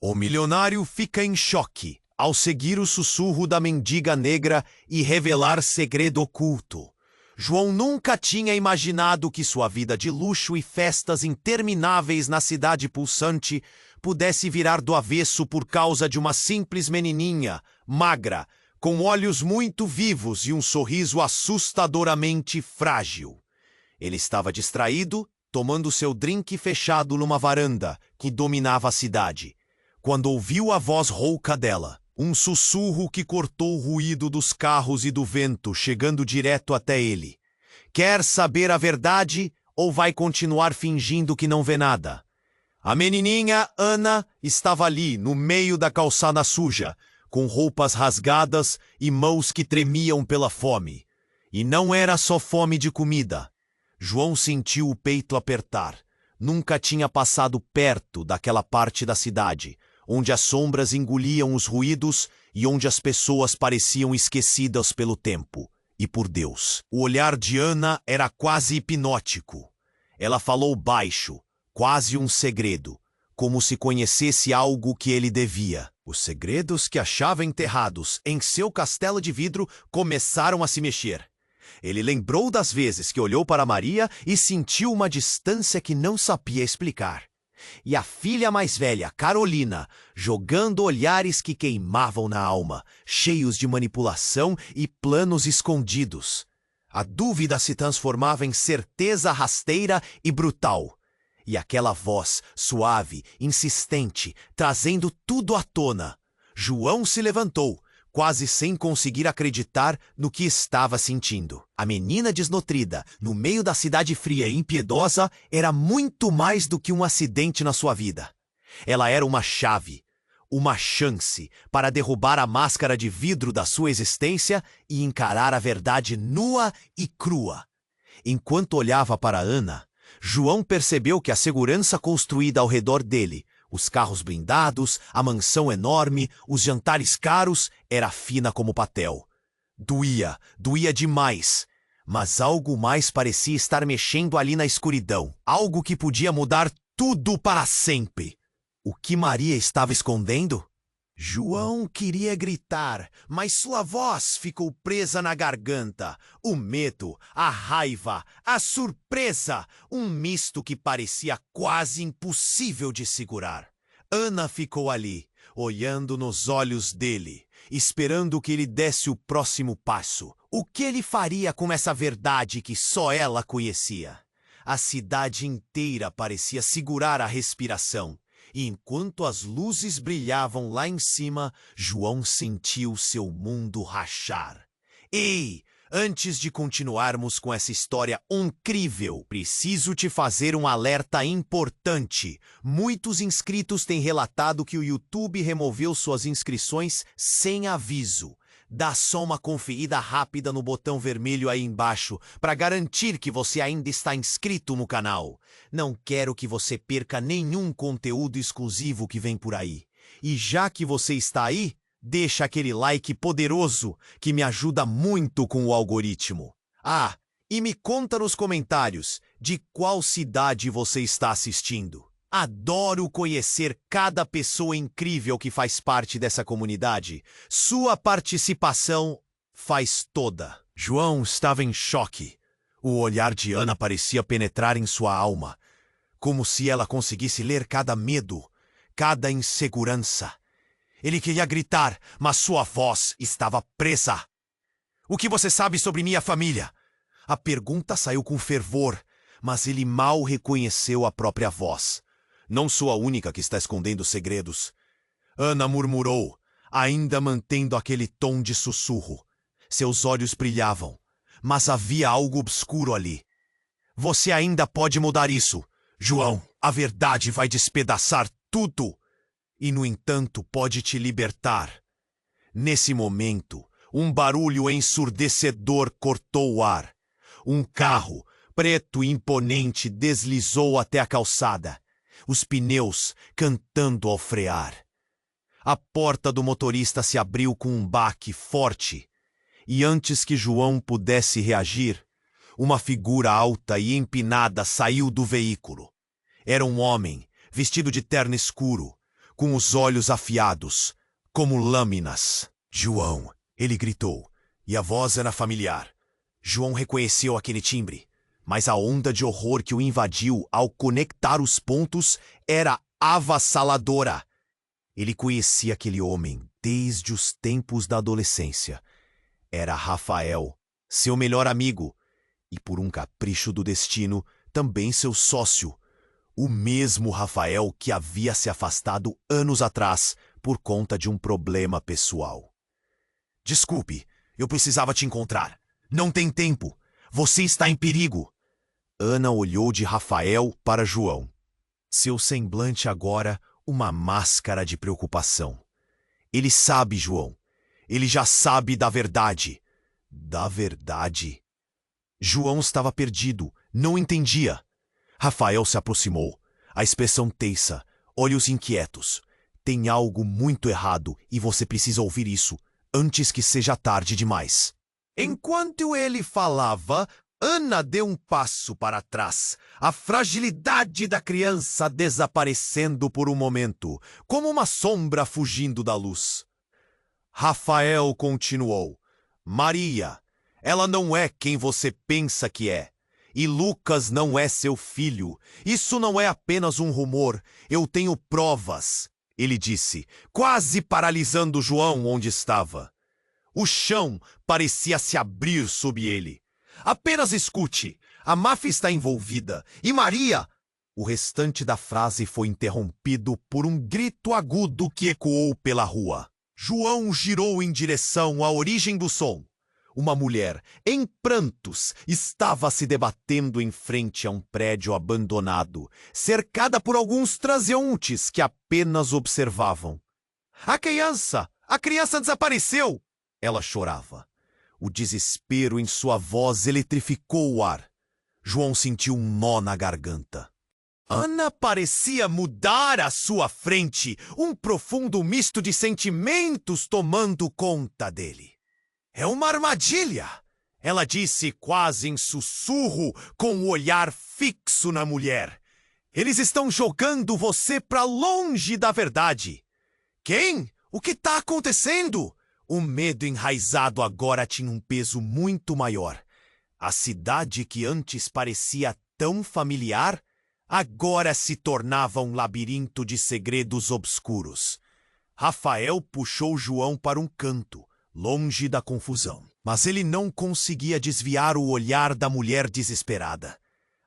O milionário fica em choque ao seguir o sussurro da mendiga negra e revelar segredo oculto. João nunca tinha imaginado que sua vida de luxo e festas intermináveis na cidade pulsante pudesse virar do avesso por causa de uma simples menininha, magra, com olhos muito vivos e um sorriso assustadoramente frágil. Ele estava distraído, tomando seu drink fechado numa varanda que dominava a cidade, quando ouviu a voz rouca dela. Um sussurro que cortou o ruído dos carros e do vento, chegando direto até ele. Quer saber a verdade ou vai continuar fingindo que não vê nada? A menininha Ana estava ali, no meio da calçada suja, com roupas rasgadas e mãos que tremiam pela fome. E não era só fome de comida. João sentiu o peito apertar. Nunca tinha passado perto daquela parte da cidade, onde as sombras engoliam os ruídos e onde as pessoas pareciam esquecidas pelo tempo e por Deus. O olhar de Ana era quase hipnótico. Ela falou baixo, quase um segredo, como se conhecesse algo que ele devia. Os segredos que achava enterrados em seu castelo de vidro começaram a se mexer. Ele lembrou das vezes que olhou para Maria e sentiu uma distância que não sabia explicar. E a filha mais velha, Carolina, jogando olhares que queimavam na alma, cheios de manipulação e planos escondidos. A dúvida se transformava em certeza rasteira e brutal. E aquela voz, suave, insistente, trazendo tudo à tona. João se levantou, quase sem conseguir acreditar no que estava sentindo. A menina desnutrida, no meio da cidade fria e impiedosa, era muito mais do que um acidente na sua vida. Ela era uma chave, uma chance para derrubar a máscara de vidro da sua existência e encarar a verdade nua e crua. Enquanto olhava para Ana, João percebeu que a segurança construída ao redor dele, os carros blindados, a mansão enorme, os jantares caros, era fina como papel. Doía demais. Mas algo mais parecia estar mexendo ali na escuridão. Algo que podia mudar tudo para sempre. O que Maria estava escondendo? João queria gritar, mas sua voz ficou presa na garganta. O medo, a raiva, a surpresa, um misto que parecia quase impossível de segurar. Ana ficou ali, olhando nos olhos dele, esperando que ele desse o próximo passo. O que ele faria com essa verdade que só ela conhecia? A cidade inteira parecia segurar a respiração. E enquanto as luzes brilhavam lá em cima, João sentiu seu mundo rachar. Ei, antes de continuarmos com essa história incrível, preciso te fazer um alerta importante. Muitos inscritos têm relatado que o YouTube removeu suas inscrições sem aviso. Dá só uma conferida rápida no botão vermelho aí embaixo para garantir que você ainda está inscrito no canal. Não quero que você perca nenhum conteúdo exclusivo que vem por aí. E já que você está aí, deixa aquele like poderoso que me ajuda muito com o algoritmo. Ah, e me conta nos comentários de qual cidade você está assistindo. Adoro conhecer cada pessoa incrível que faz parte dessa comunidade. Sua participação faz toda. João estava em choque. O olhar de Ana parecia penetrar em sua alma, como se ela conseguisse ler cada medo, cada insegurança. Ele queria gritar, mas sua voz estava presa. O que você sabe sobre minha família? A pergunta saiu com fervor, mas ele mal reconheceu a própria voz. Não sou a única que está escondendo segredos. Ana murmurou, ainda mantendo aquele tom de sussurro. Seus olhos brilhavam, mas havia algo obscuro ali. Você ainda pode mudar isso, João. A verdade vai despedaçar tudo. E, no entanto, pode te libertar. Nesse momento, um barulho ensurdecedor cortou o ar. Um carro, preto e imponente, deslizou até a calçada. Os pneus cantando ao frear. A porta do motorista se abriu com um baque forte, e antes que João pudesse reagir, uma figura alta e empinada saiu do veículo. Era um homem, vestido de terno escuro, com os olhos afiados, como lâminas. João, ele gritou, e a voz era familiar. João reconheceu aquele timbre, mas a onda de horror que o invadiu ao conectar os pontos era avassaladora. Ele conhecia aquele homem desde os tempos da adolescência. Era Rafael, seu melhor amigo, e por um capricho do destino, também seu sócio. O mesmo Rafael que havia se afastado anos atrás por conta de um problema pessoal. Desculpe, eu precisava te encontrar. Não tem tempo. Você está em perigo. Ana olhou de Rafael para João. Seu semblante agora uma máscara de preocupação. Ele sabe, João. Ele já sabe da verdade. Da verdade? João estava perdido, não entendia. Rafael se aproximou, a expressão tensa, olhos inquietos. Tem algo muito errado e você precisa ouvir isso antes que seja tarde demais. Enquanto ele falava, Ana deu um passo para trás, a fragilidade da criança desaparecendo por um momento, como uma sombra fugindo da luz. Rafael continuou. Maria, ela não é quem você pensa que é. E Lucas não é seu filho. Isso não é apenas um rumor. Eu tenho provas, ele disse, quase paralisando João onde estava. O chão parecia se abrir sob ele. Apenas escute. A máfia está envolvida. E Maria... O restante da frase foi interrompido por um grito agudo que ecoou pela rua. João girou em direção à origem do som. Uma mulher, em prantos, estava se debatendo em frente a um prédio abandonado, cercada por alguns transeuntes que apenas observavam. A criança desapareceu! Ela chorava. O desespero em sua voz eletrificou o ar. João sentiu um nó na garganta. Ana parecia mudar à sua frente, um profundo misto de sentimentos tomando conta dele. É uma armadilha, ela disse quase em sussurro, com o olhar fixo na mulher. Eles estão jogando você para longe da verdade. Quem? O que está acontecendo? O medo enraizado agora tinha um peso muito maior. A cidade que antes parecia tão familiar, agora se tornava um labirinto de segredos obscuros. Rafael puxou João para um canto, longe da confusão. Mas ele não conseguia desviar o olhar da mulher desesperada.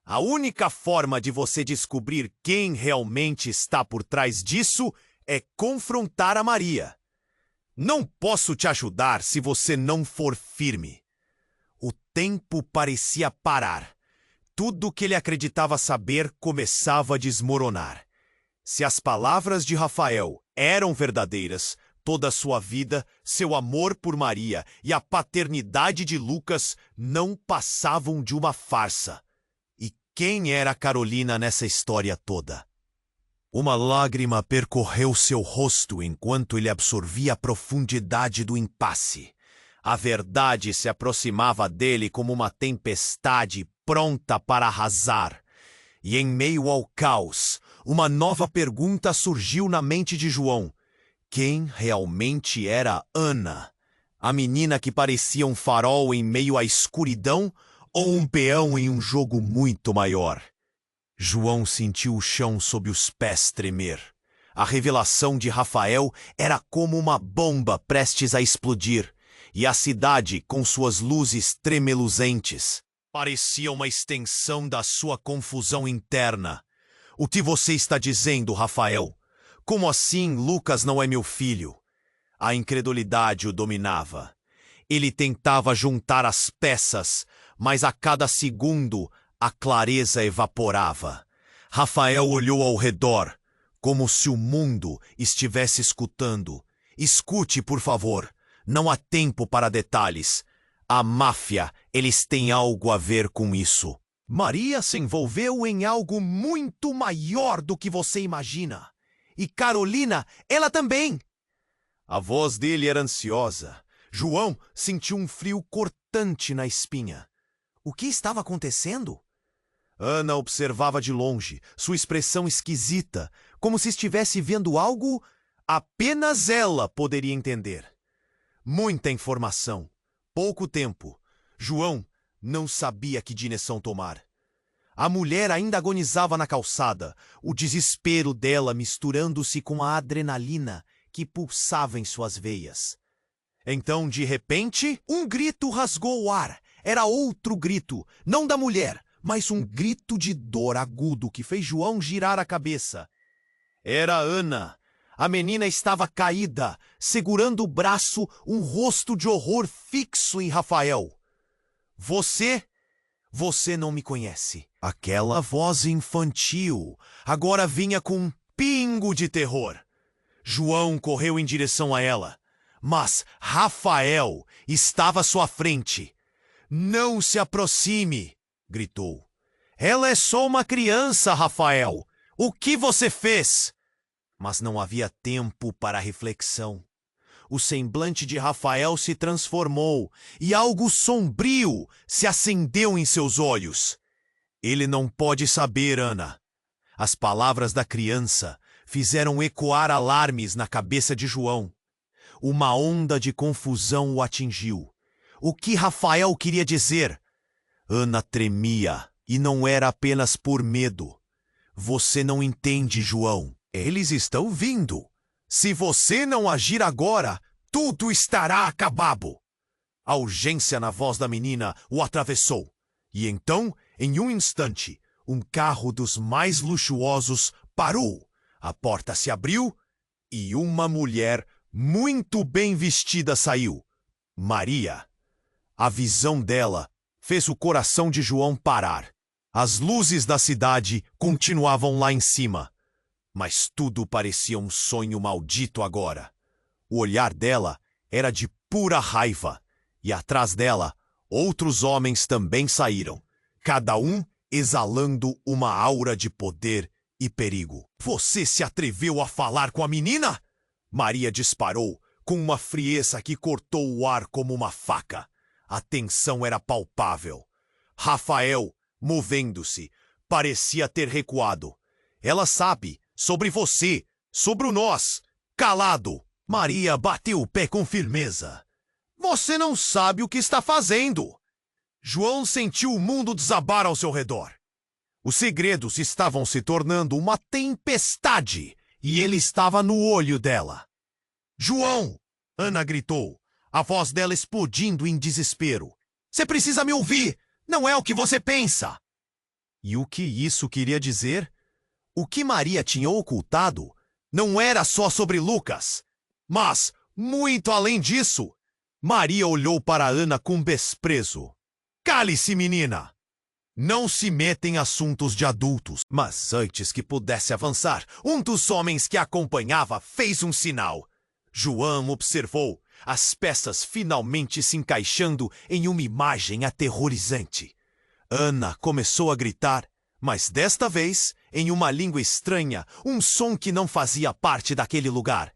A única forma de você descobrir quem realmente está por trás disso é confrontar a Maria. Não posso te ajudar se você não for firme. O tempo parecia parar. Tudo o que ele acreditava saber começava a desmoronar. Se as palavras de Rafael eram verdadeiras, toda a sua vida, seu amor por Maria e a paternidade de Lucas não passavam de uma farsa. E quem era Carolina nessa história toda? Uma lágrima percorreu seu rosto enquanto ele absorvia a profundidade do impasse. A verdade se aproximava dele como uma tempestade pronta para arrasar. E em meio ao caos, uma nova pergunta surgiu na mente de João. Quem realmente era Ana? A menina que parecia um farol em meio à escuridão ou um peão em um jogo muito maior? João sentiu o chão sob os pés tremer. A revelação de Rafael era como uma bomba prestes a explodir, e a cidade, com suas luzes tremeluzentes, parecia uma extensão da sua confusão interna. O que você está dizendo, Rafael? Como assim Lucas não é meu filho? A incredulidade o dominava. Ele tentava juntar as peças, mas a cada segundo a clareza evaporava. Rafael olhou ao redor, como se o mundo estivesse escutando. Escute, por favor. Não há tempo para detalhes. A máfia, eles têm algo a ver com isso. Maria se envolveu em algo muito maior do que você imagina. E Carolina, ela também. A voz dele era ansiosa. João sentiu um frio cortante na espinha. O que estava acontecendo? Ana observava de longe, sua expressão esquisita, como se estivesse vendo algo apenas ela poderia entender. Muita informação, pouco tempo. João não sabia que direção tomar. A mulher ainda agonizava na calçada, o desespero dela misturando-se com a adrenalina que pulsava em suas veias. Então, de repente, um grito rasgou o ar. Era outro grito, não da mulher, mas um grito de dor agudo que fez João girar a cabeça. Era Ana. A menina estava caída, segurando o braço, um rosto de horror fixo em Rafael. Você não me conhece. Aquela voz infantil agora vinha com um pingo de terror. João correu em direção a ela, mas Rafael estava à sua frente. Não se aproxime, gritou. Ela é só uma criança, Rafael. O que você fez? Mas não havia tempo para reflexão. O semblante de Rafael se transformou e algo sombrio se acendeu em seus olhos. Ele não pode saber, Ana. As palavras da criança fizeram ecoar alarmes na cabeça de João. Uma onda de confusão o atingiu. O que Rafael queria dizer? Ana tremia, e não era apenas por medo. Você não entende, João. Eles estão vindo. Se você não agir agora, tudo estará acabado. A urgência na voz da menina o atravessou. E então, em um instante, um carro dos mais luxuosos parou. A porta se abriu e uma mulher muito bem vestida saiu. Maria. A visão dela fez o coração de João parar. As luzes da cidade continuavam lá em cima. Mas tudo parecia um sonho maldito agora. O olhar dela era de pura raiva, e atrás dela, outros homens também saíram, cada um exalando uma aura de poder e perigo. Você se atreveu a falar com a menina? Maria disparou, com uma frieza que cortou o ar como uma faca. A tensão era palpável. Rafael, movendo-se, parecia ter recuado. Ela sabe. Sobre você, sobre nós, calado. Maria bateu o pé com firmeza. Você não sabe o que está fazendo. João sentiu o mundo desabar ao seu redor. Os segredos estavam se tornando uma tempestade e ele estava no olho dela. João! Ana gritou, a voz dela explodindo em desespero. Você precisa me ouvir! Não é o que você pensa! E o que isso queria dizer? O que Maria tinha ocultado não era só sobre Lucas, mas, muito além disso, Maria olhou para Ana com desprezo. Cale-se, menina! Não se meta em assuntos de adultos. Mas antes que pudesse avançar, um dos homens que a acompanhava fez um sinal. João observou as peças finalmente se encaixando em uma imagem aterrorizante. Ana começou a gritar, mas desta vez em uma língua estranha, um som que não fazia parte daquele lugar.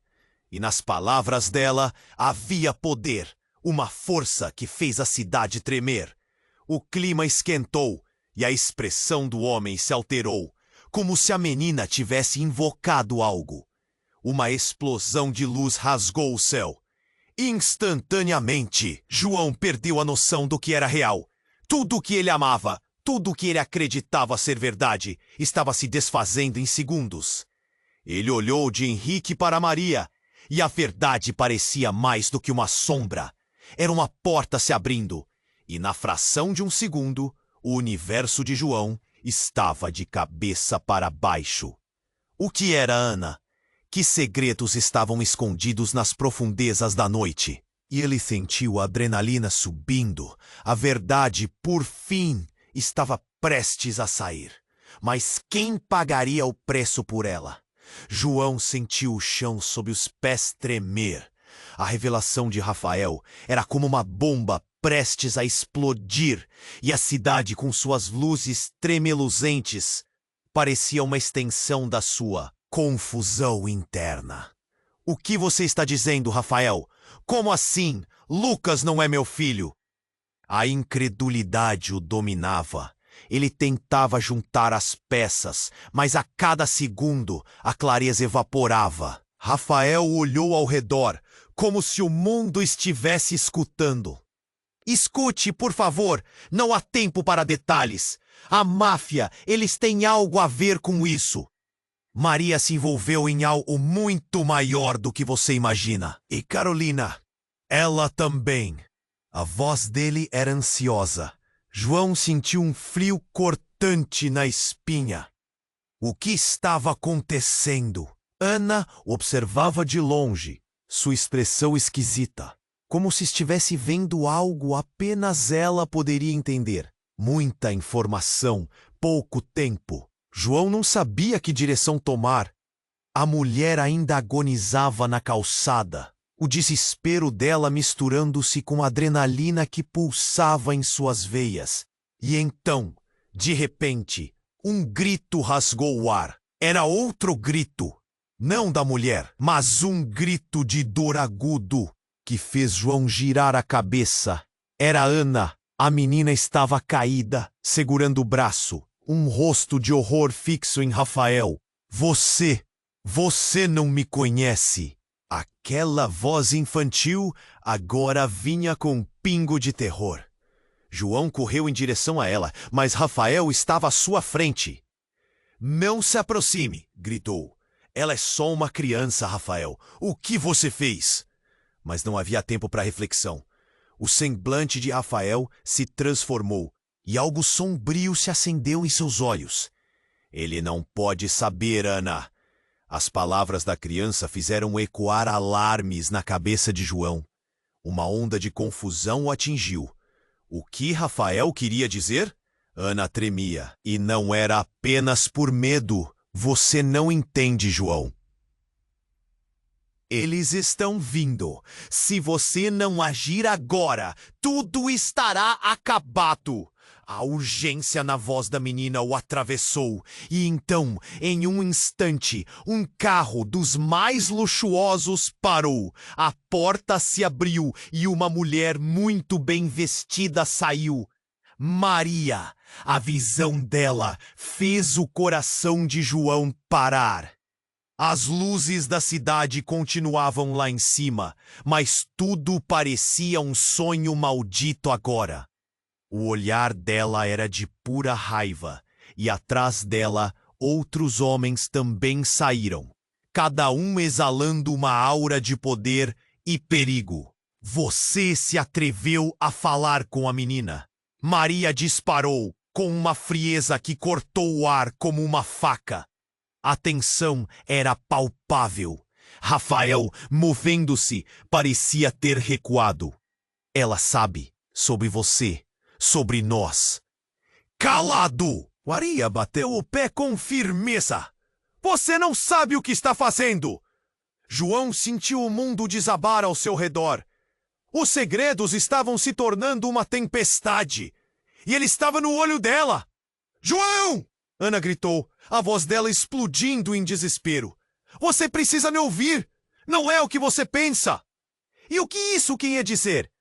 E nas palavras dela havia poder, uma força que fez a cidade tremer. O clima esquentou e a expressão do homem se alterou, como se a menina tivesse invocado algo. Uma explosão de luz rasgou o céu. Instantaneamente, João perdeu a noção do que era real. Tudo o que ele amava, tudo o que ele acreditava ser verdade, estava se desfazendo em segundos. Ele olhou de Henrique para Maria, e a verdade parecia mais do que uma sombra. Era uma porta se abrindo, e na fração de um segundo, o universo de João estava de cabeça para baixo. O que era Ana? Que segredos estavam escondidos nas profundezas da noite? E ele sentiu a adrenalina subindo. A verdade, por fim, estava prestes a sair. Mas quem pagaria o preço por ela? João sentiu o chão sob os pés tremer. A revelação de Rafael era como uma bomba prestes a explodir, e a cidade, com suas luzes tremeluzentes, parecia uma extensão da sua confusão interna. O que você está dizendo, Rafael? Como assim? Lucas não é meu filho? A incredulidade o dominava. Ele tentava juntar as peças, mas a cada segundo a clareza evaporava. Rafael olhou ao redor, como se o mundo estivesse escutando. Escute, por favor, não há tempo para detalhes. A máfia, eles têm algo a ver com isso. Maria se envolveu em algo muito maior do que você imagina. E Carolina, ela também. A voz dele era ansiosa. João sentiu um frio cortante na espinha. O que estava acontecendo? Ana observava de longe, sua expressão esquisita, como se estivesse vendo algo apenas ela poderia entender. Muita informação, pouco tempo. João não sabia que direção tomar. A mulher ainda agonizava na calçada, o desespero dela misturando-se com a adrenalina que pulsava em suas veias. E então, de repente, um grito rasgou o ar. Era outro grito, não da mulher, mas um grito de dor agudo que fez João girar a cabeça. Era Ana. A menina estava caída, segurando o braço, um rosto de horror fixo em Rafael. Você não me conhece. Aquela voz infantil agora vinha com um pingo de terror. João correu em direção a ela, mas Rafael estava à sua frente. Não se aproxime, gritou. Ela é só uma criança, Rafael. O que você fez? Mas não havia tempo para reflexão. O semblante de Rafael se transformou e algo sombrio se acendeu em seus olhos. Ele não pode saber, Ana. As palavras da criança fizeram ecoar alarmes na cabeça de João. Uma onda de confusão o atingiu. O que Rafael queria dizer? Ana tremia. E não era apenas por medo. Você não entende, João. Eles estão vindo. Se você não agir agora, tudo estará acabado. A urgência na voz da menina o atravessou, e então, em um instante, um carro dos mais luxuosos parou. A porta se abriu e uma mulher muito bem vestida saiu. Maria. A visão dela fez o coração de João parar. As luzes da cidade continuavam lá em cima, mas tudo parecia um sonho maldito agora. O olhar dela era de pura raiva, e atrás dela outros homens também saíram, cada um exalando uma aura de poder e perigo. Você se atreveu a falar com a menina. Maria disparou com uma frieza que cortou o ar como uma faca. A tensão era palpável. Rafael, movendo-se, parecia ter recuado. Ela sabe sobre você, sobre nós. Calado! Maria bateu o pé com firmeza. Você não sabe o que está fazendo! João sentiu o mundo desabar ao seu redor. Os segredos estavam se tornando uma tempestade. E ele estava no olho dela. João! Ana gritou, a voz dela explodindo em desespero. Você precisa me ouvir! Não é o que você pensa! E o que isso quer dizer?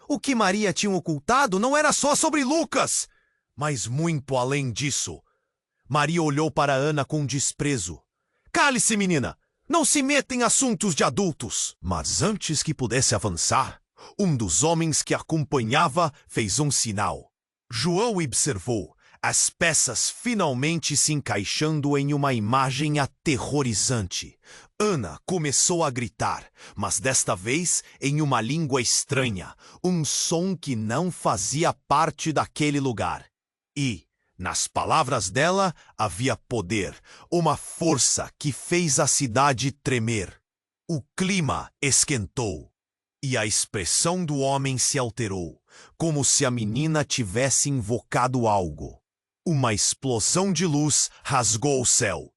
O que Maria tinha ocultado não era só sobre Lucas, mas muito além disso. Maria olhou para Ana com desprezo. Cale-se, menina! Não se meta em assuntos de adultos! Mas antes que pudesse avançar, um dos homens que acompanhava fez um sinal. João observou as peças finalmente se encaixando em uma imagem aterrorizante. Ana começou a gritar, mas desta vez em uma língua estranha, um som que não fazia parte daquele lugar. E, nas palavras dela, havia poder, uma força que fez a cidade tremer. O clima esquentou, e a expressão do homem se alterou, como se a menina tivesse invocado algo. Uma explosão de luz rasgou o céu.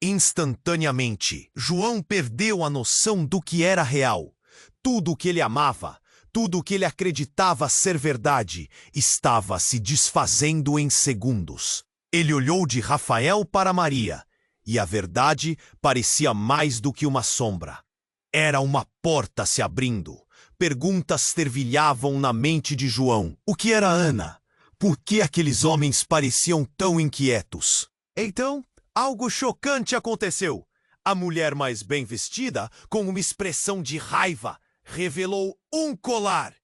Instantaneamente, João perdeu a noção do que era real. Tudo o que ele amava, tudo o que ele acreditava ser verdade, estava se desfazendo em segundos. Ele olhou de Rafael para Maria, e a verdade parecia mais do que uma sombra. Era uma porta se abrindo. Perguntas fervilhavam na mente de João. O que era Ana? Por que aqueles homens pareciam tão inquietos? Então, algo chocante aconteceu. A mulher mais bem vestida, com uma expressão de raiva, revelou um colar.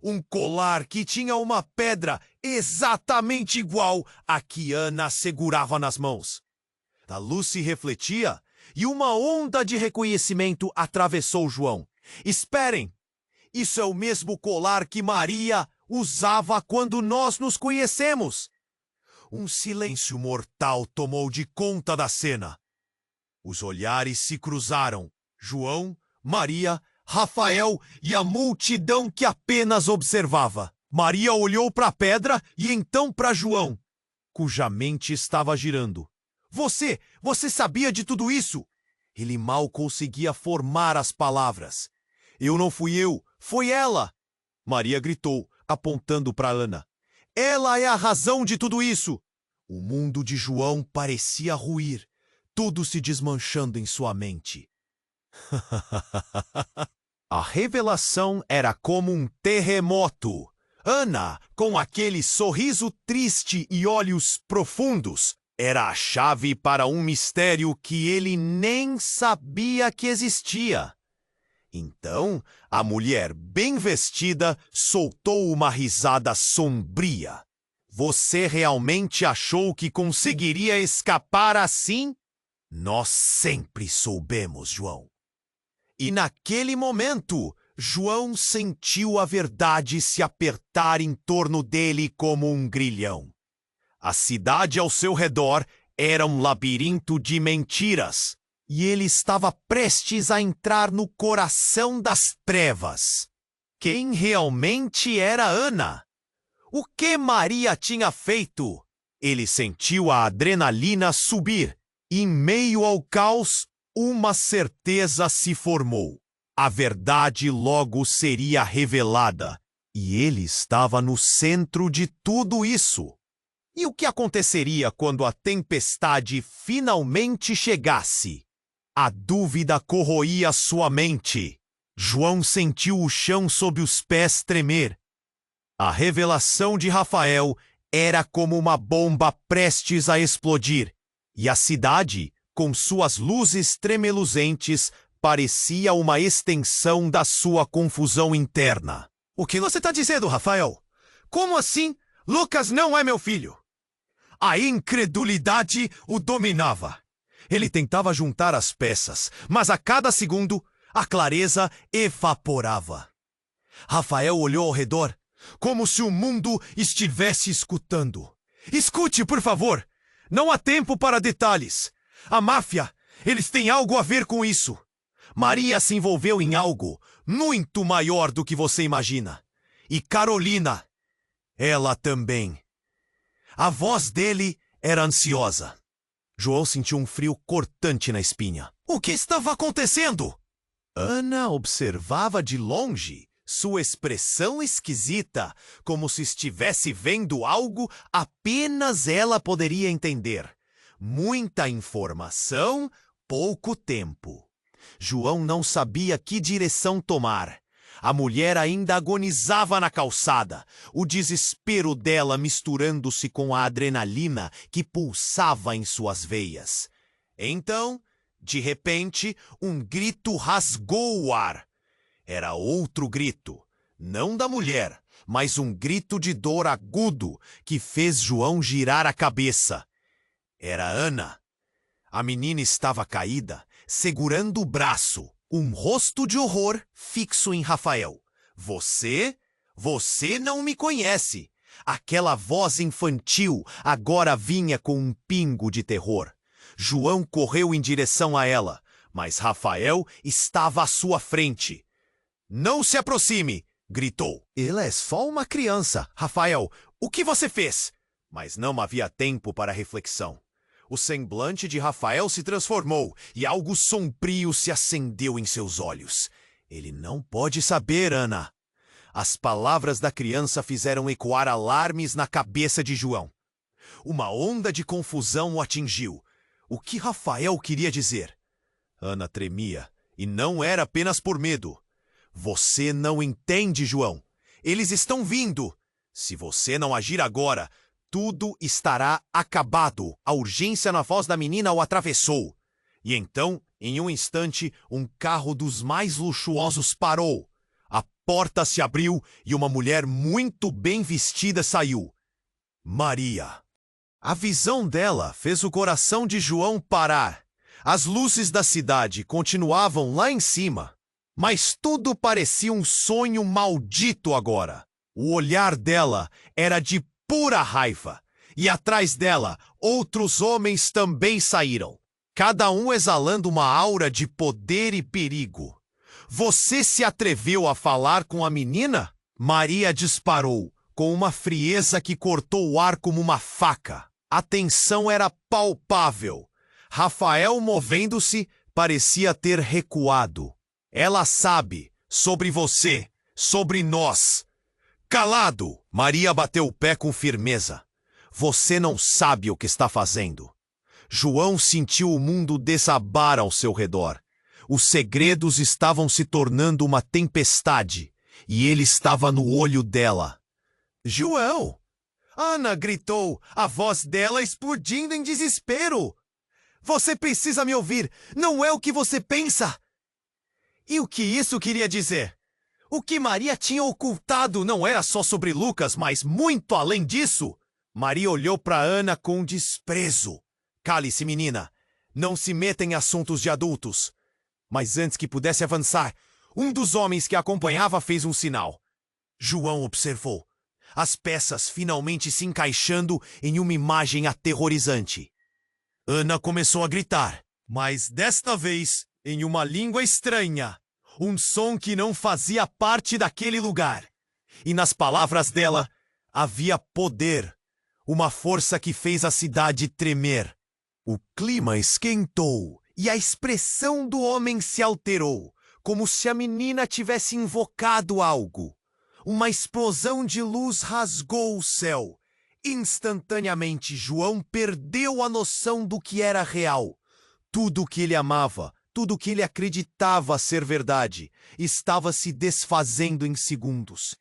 Um colar que tinha uma pedra exatamente igual à que Ana segurava nas mãos. A luz se refletia e uma onda de reconhecimento atravessou João. Esperem! Isso é o mesmo colar que Maria usava quando nós nos conhecemos. Um silêncio mortal tomou de conta da cena. Os olhares se cruzaram. João, Maria, Rafael e a multidão que apenas observava. Maria olhou para a pedra e então para João, cuja mente estava girando. Você sabia de tudo isso? Ele mal conseguia formar as palavras. Eu não fui eu, foi ela! Maria gritou, apontando para Ana. Ela é a razão de tudo isso! O mundo de João parecia ruir, tudo se desmanchando em sua mente. A revelação era como um terremoto. Ana, com aquele sorriso triste e olhos profundos, era a chave para um mistério que ele nem sabia que existia. Então, a mulher bem vestida soltou uma risada sombria. Você realmente achou que conseguiria escapar assim? Nós sempre soubemos, João. E naquele momento, João sentiu a verdade se apertar em torno dele como um grilhão. A cidade ao seu redor era um labirinto de mentiras, e ele estava prestes a entrar no coração das trevas. Quem realmente era Ana? O que Maria tinha feito? Ele sentiu a adrenalina subir. Em meio ao caos, uma certeza se formou. A verdade logo seria revelada. E ele estava no centro de tudo isso. E o que aconteceria quando a tempestade finalmente chegasse? A dúvida corroía sua mente. João sentiu o chão sob os pés tremer. A revelação de Rafael era como uma bomba prestes a explodir, e a cidade, com suas luzes tremeluzentes, parecia uma extensão da sua confusão interna. O que você está dizendo, Rafael? Como assim? Lucas não é meu filho. A incredulidade o dominava. Ele tentava juntar as peças, mas a cada segundo, a clareza evaporava. Rafael olhou ao redor, como se o mundo estivesse escutando. Escute, por favor. Não há tempo para detalhes. A máfia, eles têm algo a ver com isso. Maria se envolveu em algo muito maior do que você imagina. E Carolina, ela também. A voz dele era ansiosa. João sentiu um frio cortante na espinha. O que estava acontecendo? Ana observava de longe, sua expressão esquisita, como se estivesse vendo algo apenas ela poderia entender. Muita informação, pouco tempo. João não sabia que direção tomar. A mulher ainda agonizava na calçada, o desespero dela misturando-se com a adrenalina que pulsava em suas veias. Então, de repente, um grito rasgou o ar. Era outro grito, não da mulher, mas um grito de dor agudo que fez João girar a cabeça. Era Ana. A menina estava caída, segurando o braço, um rosto de horror fixo em Rafael. Você não me conhece. Aquela voz infantil agora vinha com um pingo de terror. João correu em direção a ela, mas Rafael estava à sua frente. Não se aproxime! Gritou. Ela é só uma criança. Rafael, o que você fez? Mas não havia tempo para reflexão. O semblante de Rafael se transformou e algo sombrio se acendeu em seus olhos. Ele não pode saber, Ana. As palavras da criança fizeram ecoar alarmes na cabeça de João. Uma onda de confusão o atingiu. O que Rafael queria dizer? Ana tremia, e não era apenas por medo. Você não entende, João. Eles estão vindo. Se você não agir agora, tudo estará acabado. A urgência na voz da menina o atravessou. E então, em um instante, um carro dos mais luxuosos parou. A porta se abriu e uma mulher muito bem vestida saiu. Maria. A visão dela fez o coração de João parar. As luzes da cidade continuavam lá em cima, mas tudo parecia um sonho maldito agora. O olhar dela era de pura raiva, e atrás dela outros homens também saíram, cada um exalando uma aura de poder e perigo. Você se atreveu a falar com a menina? Maria disparou, com uma frieza que cortou o ar como uma faca. A tensão era palpável. Rafael, movendo-se, parecia ter recuado. Ela sabe, sobre você, sobre nós. Calado! Maria bateu o pé com firmeza. Você não sabe o que está fazendo. João sentiu o mundo desabar ao seu redor. Os segredos estavam se tornando uma tempestade, e ele estava no olho dela. João! Ana gritou, a voz dela explodindo em desespero. Você precisa me ouvir, não é o que você pensa. E o que isso queria dizer? O que Maria tinha ocultado não era só sobre Lucas, mas muito além disso. Maria olhou para Ana com desprezo. Cale-se, menina. Não se meta em assuntos de adultos. Mas antes que pudesse avançar, um dos homens que a acompanhava fez um sinal. João observou. As peças finalmente se encaixando em uma imagem aterrorizante. Ana começou a gritar, mas desta vez em uma língua estranha, um som que não fazia parte daquele lugar. E nas palavras dela havia poder, uma força que fez a cidade tremer. O clima esquentou e a expressão do homem se alterou, como se a menina tivesse invocado algo. Uma explosão de luz rasgou o céu. Instantaneamente, João perdeu a noção do que era real. Tudo o que ele amava, tudo o que ele acreditava ser verdade, estava se desfazendo em segundos.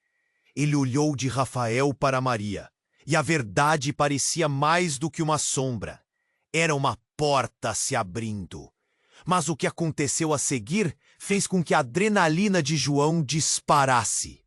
Ele olhou de Rafael para Maria, e a verdade parecia mais do que uma sombra. Era uma porta se abrindo. Mas o que aconteceu a seguir fez com que a adrenalina de João disparasse.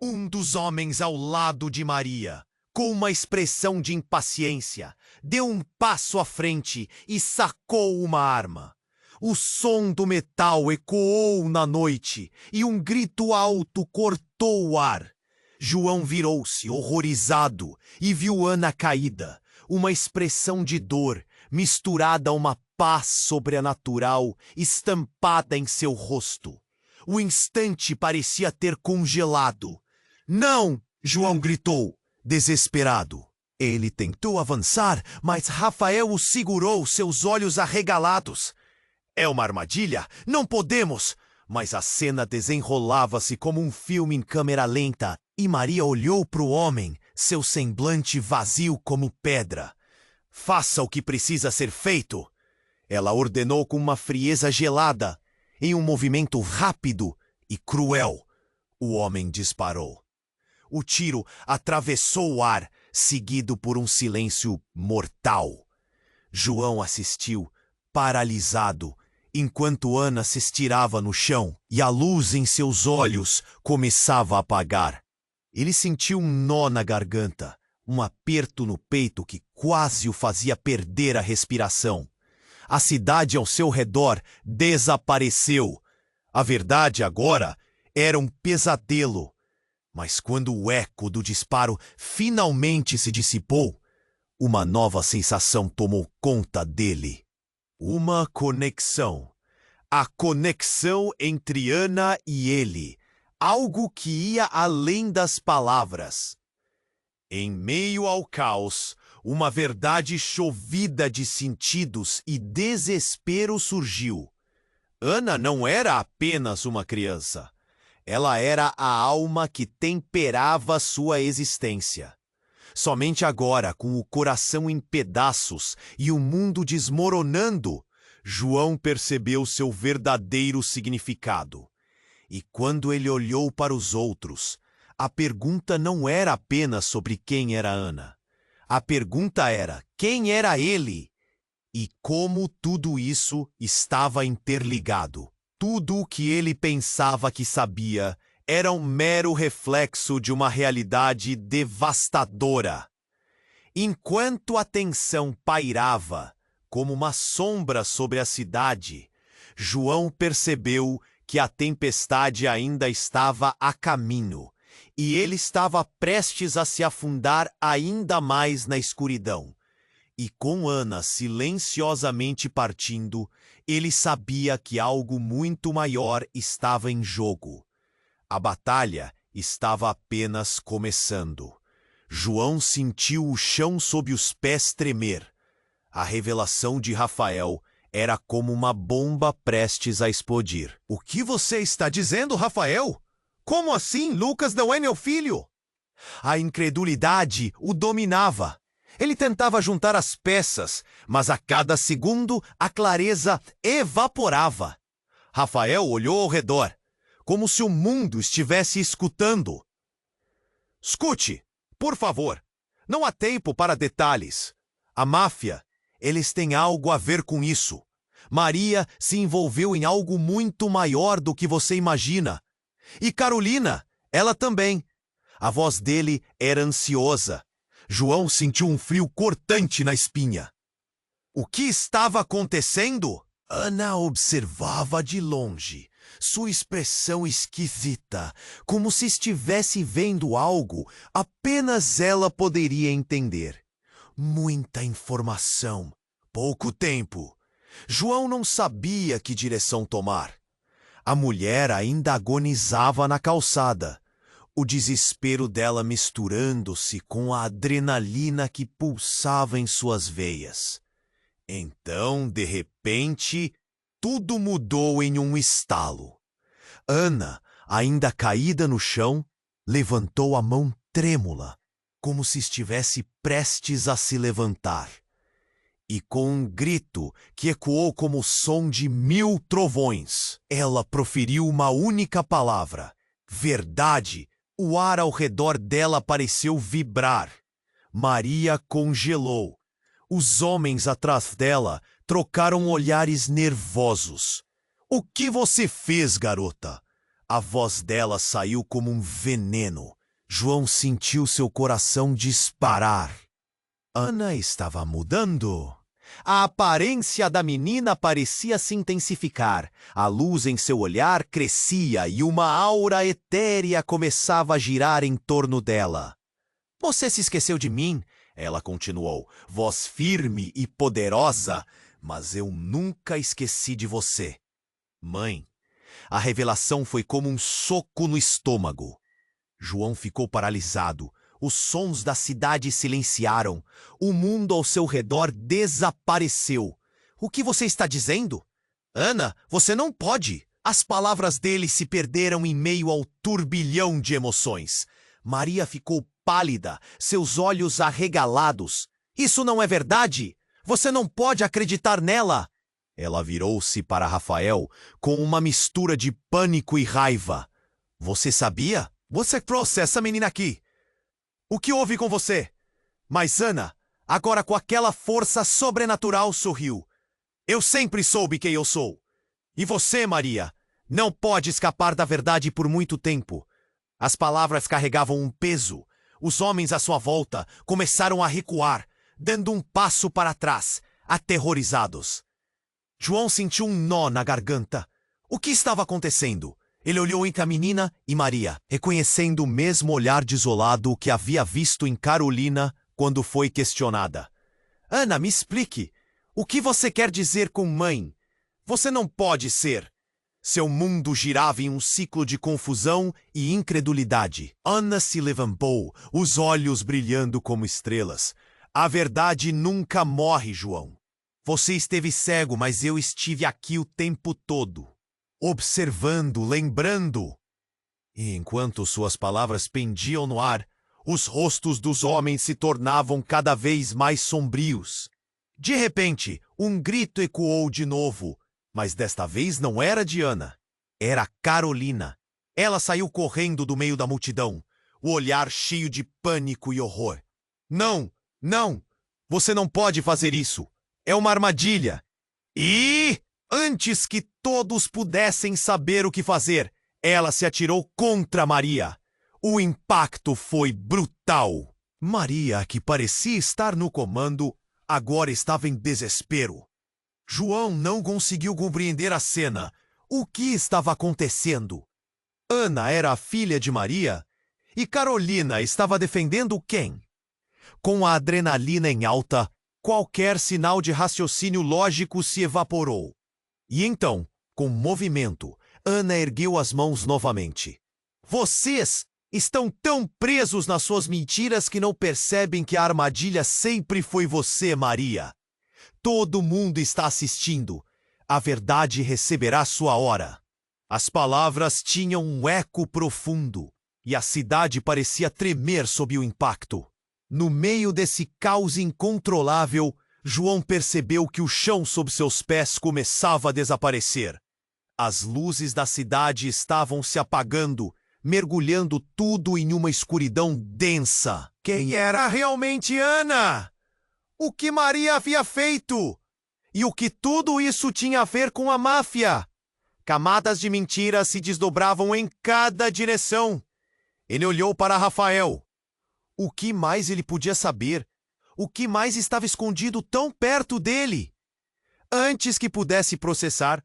Um dos homens ao lado de Maria, com uma expressão de impaciência, deu um passo à frente e sacou uma arma. O som do metal ecoou na noite e um grito alto cortou o ar. João virou-se, horrorizado, e viu Ana caída, uma expressão de dor misturada a uma paz sobrenatural estampada em seu rosto. O instante parecia ter congelado. Não! João gritou, desesperado. Ele tentou avançar, mas Rafael o segurou, seus olhos arregalados. É uma armadilha? Não podemos! Mas a cena desenrolava-se como um filme em câmera lenta, e Maria olhou para o homem, seu semblante vazio como pedra. Faça o que precisa ser feito! Ela ordenou com uma frieza gelada. Em um movimento rápido e cruel, o homem disparou. O tiro atravessou o ar, seguido por um silêncio mortal. João assistiu, paralisado, enquanto Ana se estirava no chão e a luz em seus olhos começava a apagar. Ele sentiu um nó na garganta, um aperto no peito que quase o fazia perder a respiração. A cidade ao seu redor desapareceu. A verdade agora era um pesadelo. Mas quando o eco do disparo finalmente se dissipou, uma nova sensação tomou conta dele. Uma conexão. A conexão entre Ana e ele. Algo que ia além das palavras. Em meio ao caos, uma verdade chovida de sentidos e desespero surgiu. Ana não era apenas uma criança. Ela era a alma que temperava sua existência. Somente agora, com o coração em pedaços e o mundo desmoronando, João percebeu seu verdadeiro significado. E quando ele olhou para os outros, A pergunta não era apenas sobre quem era Ana. A pergunta era quem era ele e como tudo isso estava interligado. Tudo o que ele pensava que sabia era um mero reflexo de uma realidade devastadora. Enquanto a tensão pairava como uma sombra sobre a cidade, João percebeu que a tempestade ainda estava a caminho e ele estava prestes a se afundar ainda mais na escuridão. E com Ana silenciosamente partindo, ele sabia que algo muito maior estava em jogo. A batalha estava apenas começando. João sentiu o chão sob os pés tremer. A revelação de Rafael era como uma bomba prestes a explodir. O que você está dizendo, Rafael? Como assim? Lucas não é meu filho? A incredulidade o dominava. Ele tentava juntar as peças, mas a cada segundo a clareza evaporava. Rafael olhou ao redor, como se o mundo estivesse escutando. Escute, por favor, não há tempo para detalhes. A máfia, eles têm algo a ver com isso. Maria se envolveu em algo muito maior do que você imagina. E Carolina, ela também. A voz dele era ansiosa. João sentiu um frio cortante na espinha. O que estava acontecendo? Ana observava de longe, sua expressão esquisita, como se estivesse vendo algo apenas ela poderia entender. Muita informação, pouco tempo. João não sabia que direção tomar. A mulher ainda agonizava na calçada. O desespero dela misturando-se com a adrenalina que pulsava em suas veias. Então, de repente, tudo mudou em um estalo. Ana, ainda caída no chão, levantou a mão trêmula, como se estivesse prestes a se levantar. E com um grito que ecoou como o som de 1000 trovões, ela proferiu uma única palavra: verdade. O ar ao redor dela pareceu vibrar. Maria congelou. Os homens atrás dela trocaram olhares nervosos. O que você fez, garota? A voz dela saiu como um veneno. João sentiu seu coração disparar. Ana estava mudando. A aparência da menina parecia se intensificar. A luz em seu olhar crescia e uma aura etérea começava a girar em torno dela. Você se esqueceu de mim? Ela continuou, voz firme e poderosa, mas eu nunca esqueci de você. Mãe, a revelação foi como um soco no estômago. João ficou paralisado. Os sons da cidade silenciaram. O mundo ao seu redor desapareceu. O que você está dizendo? Ana, você não pode. As palavras dele se perderam em meio ao turbilhão de emoções. Maria ficou pálida, seus olhos arregalados. Isso não é verdade. Você não pode acreditar nela. Ela virou-se para Rafael com uma mistura de pânico e raiva. Você sabia? Você trouxe essa menina aqui. O que houve com você? Mas Ana, agora com aquela força sobrenatural, sorriu. Eu sempre soube quem eu sou. E você, Maria, não pode escapar da verdade por muito tempo. As palavras carregavam um peso. Os homens à sua volta começaram a recuar, dando um passo para trás, aterrorizados. João sentiu um nó na garganta. O que estava acontecendo? Ele olhou entre a menina e Maria, reconhecendo o mesmo olhar desolado que havia visto em Carolina quando foi questionada. Ana, me explique. O que você quer dizer com mãe? Você não pode ser. Seu mundo girava em um ciclo de confusão e incredulidade. Ana se levantou, os olhos brilhando como estrelas. A verdade nunca morre, João. Você esteve cego, mas eu estive aqui o tempo todo. Observando, lembrando. E enquanto suas palavras pendiam no ar, os rostos dos homens se tornavam cada vez mais sombrios. De repente, um grito ecoou de novo, mas desta vez não era de Ana. Era Carolina. Ela saiu correndo do meio da multidão. o olhar cheio de pânico e horror. Não, não! Você não pode fazer isso! É uma armadilha! E, antes que todos pudessem saber o que fazer, ela se atirou contra Maria. O impacto foi brutal. Maria, que parecia estar no comando, agora estava em desespero. João não conseguiu compreender a cena. O que estava acontecendo? Ana era a filha de Maria e Carolina estava defendendo quem? Com a adrenalina em alta, qualquer sinal de raciocínio lógico se evaporou. E então, com movimento, Ana ergueu as mãos novamente. Vocês estão tão presos nas suas mentiras que não percebem que a armadilha sempre foi você, Maria. Todo mundo está assistindo. A verdade receberá sua hora. As palavras tinham um eco profundo e a cidade parecia tremer sob o impacto. No meio desse caos incontrolável, João percebeu que o chão sob seus pés começava a desaparecer. As luzes da cidade estavam se apagando, mergulhando tudo em uma escuridão densa. Quem era realmente Ana? O que Maria havia feito? E o que tudo isso tinha a ver com a máfia? Camadas de mentiras se desdobravam em cada direção. Ele olhou para Rafael. O que mais ele podia saber? O que mais estava escondido tão perto dele? Antes que pudesse processar,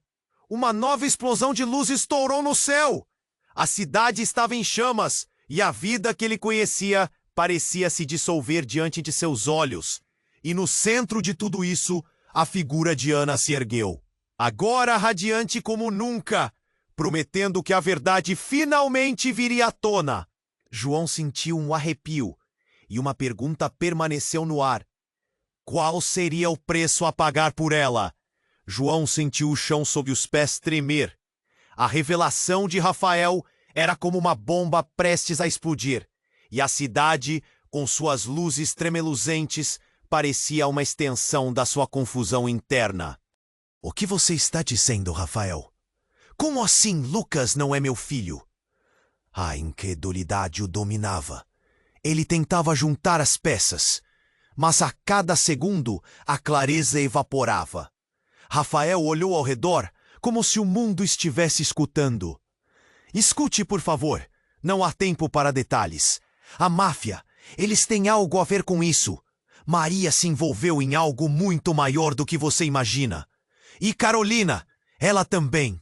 uma nova explosão de luz estourou no céu. A cidade estava em chamas e a vida que ele conhecia parecia se dissolver diante de seus olhos. E no centro de tudo isso, a figura de Ana se ergueu. Agora radiante como nunca, prometendo que a verdade finalmente viria à tona. João sentiu um arrepio e uma pergunta permaneceu no ar. Qual seria o preço a pagar por ela? João sentiu o chão sob os pés tremer. A revelação de Rafael era como uma bomba prestes a explodir, e a cidade, com suas luzes tremeluzentes, parecia uma extensão da sua confusão interna. O que você está dizendo, Rafael? Como assim Lucas não é meu filho? A incredulidade o dominava. Ele tentava juntar as peças, mas a cada segundo a clareza evaporava. Rafael olhou ao redor como se o mundo estivesse escutando. Escute, por favor. Não há tempo para detalhes. A máfia, eles têm algo a ver com isso. Maria se envolveu em algo muito maior do que você imagina. E Carolina, ela também.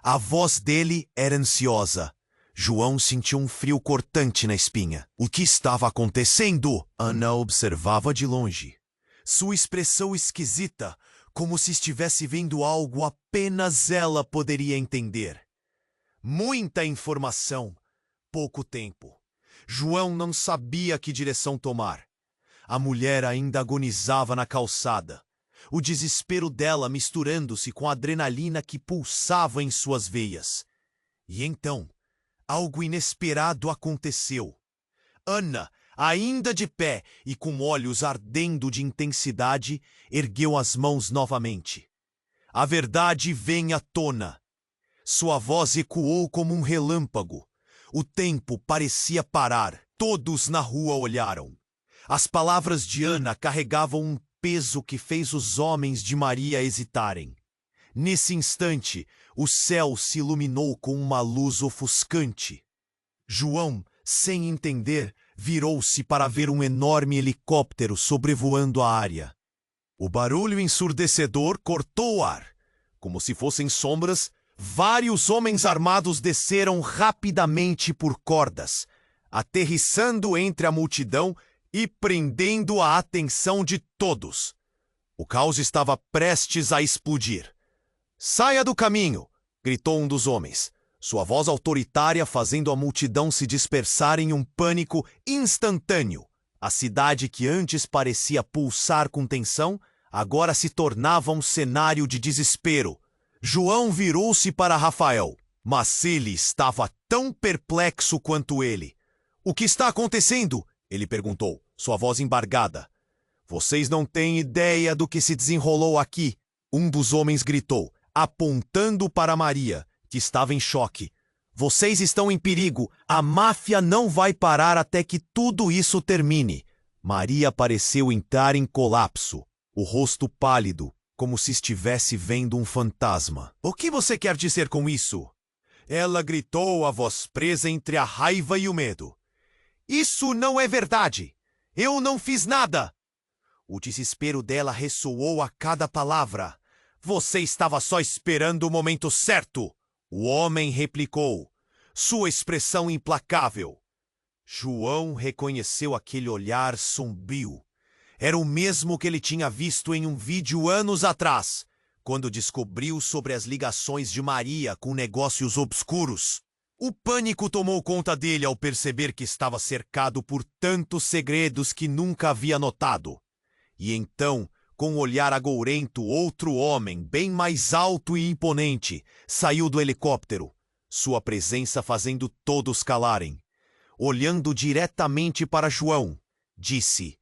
A voz dele era ansiosa. João sentiu um frio cortante na espinha. O que estava acontecendo? Ana observava de longe. Sua expressão esquisita, como se estivesse vendo algo apenas ela poderia entender. Muita informação, pouco tempo. João não sabia que direção tomar. A mulher ainda agonizava na calçada, o desespero dela misturando-se com a adrenalina que pulsava em suas veias. E então, algo inesperado aconteceu. Ana, ainda de pé e com olhos ardendo de intensidade, ergueu as mãos novamente. A verdade vem à tona. Sua voz ecoou como um relâmpago. O tempo parecia parar. Todos na rua olharam. As palavras de Ana carregavam um peso que fez os homens de Maria hesitarem. Nesse instante, o céu se iluminou com uma luz ofuscante. João, sem entender, virou-se para ver um enorme helicóptero sobrevoando a área. O barulho ensurdecedor cortou o ar. Como se fossem sombras, vários homens armados desceram rapidamente por cordas, aterrissando entre a multidão e prendendo a atenção de todos. O caos estava prestes a explodir. "Saia do caminho!" gritou um dos homens, sua voz autoritária fazendo a multidão se dispersar em um pânico instantâneo. A cidade que antes parecia pulsar com tensão, agora se tornava um cenário de desespero. João virou-se para Rafael, mas ele estava tão perplexo quanto ele. "O que está acontecendo?" ele perguntou, sua voz embargada. "Vocês não têm ideia do que se desenrolou aqui", um dos homens gritou, apontando para Maria, que estava em choque. Vocês estão em perigo. A máfia não vai parar até que tudo isso termine. Maria pareceu entrar em colapso, o rosto pálido, como se estivesse vendo um fantasma. O que você quer dizer com isso? Ela gritou, a voz presa entre a raiva e o medo. Isso não é verdade! Eu não fiz nada! O desespero dela ressoou a cada palavra. Você estava só esperando o momento certo! O homem replicou, sua expressão implacável. João reconheceu aquele olhar sombrio. Era o mesmo que ele tinha visto em um vídeo anos atrás, quando descobriu sobre as ligações de Maria com negócios obscuros. O pânico tomou conta dele ao perceber que estava cercado por tantos segredos que nunca havia notado. E então, com um olhar agourento, outro homem, bem mais alto e imponente, saiu do helicóptero, sua presença fazendo todos calarem. Olhando diretamente para João, disse,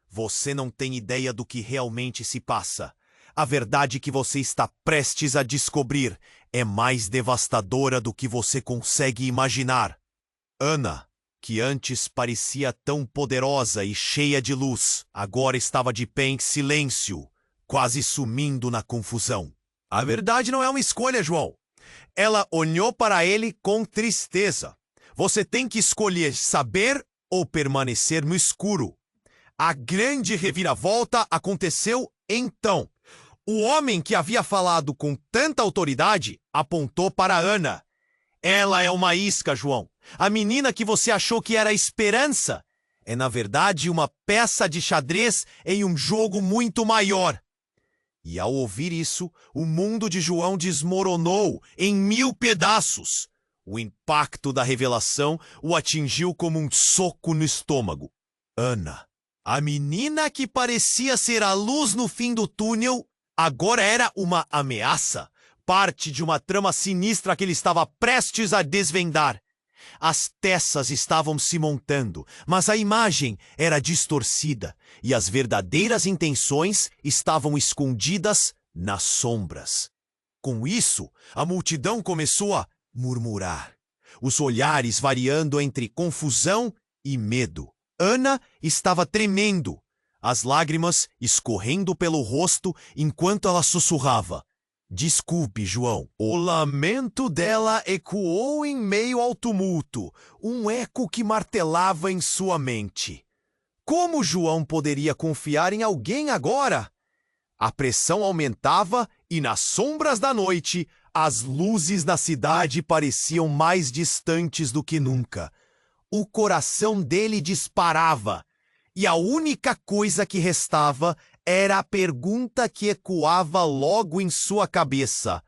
você não tem ideia do que realmente se passa. A verdade que você está prestes a descobrir é mais devastadora do que você consegue imaginar. Ana, que antes parecia tão poderosa e cheia de luz, agora estava de pé em silêncio, quase sumindo na confusão. A verdade não é uma escolha, João. Ela olhou para ele com tristeza. Você tem que escolher saber ou permanecer no escuro. A grande reviravolta aconteceu então. O homem que havia falado com tanta autoridade apontou para Ana. Ela é uma isca, João. A menina que você achou que era a esperança é, na verdade, uma peça de xadrez em um jogo muito maior. E ao ouvir isso, o mundo de João desmoronou em 1000 pedaços. O impacto da revelação o atingiu como um soco no estômago. Ana, a menina que parecia ser a luz no fim do túnel, agora era uma ameaça, parte de uma trama sinistra que ele estava prestes a desvendar. As peças estavam se montando, mas a imagem era distorcida e as verdadeiras intenções estavam escondidas nas sombras. Com isso, a multidão começou a murmurar, os olhares variando entre confusão e medo. Ana estava tremendo, as lágrimas escorrendo pelo rosto enquanto ela sussurrava. Desculpe, João. O lamento dela ecoou em meio ao tumulto, um eco que martelava em sua mente. Como João poderia confiar em alguém agora? A pressão aumentava e nas sombras da noite, as luzes na cidade pareciam mais distantes do que nunca. O coração dele disparava, e a única coisa que restava era a pergunta que ecoava logo em sua cabeça.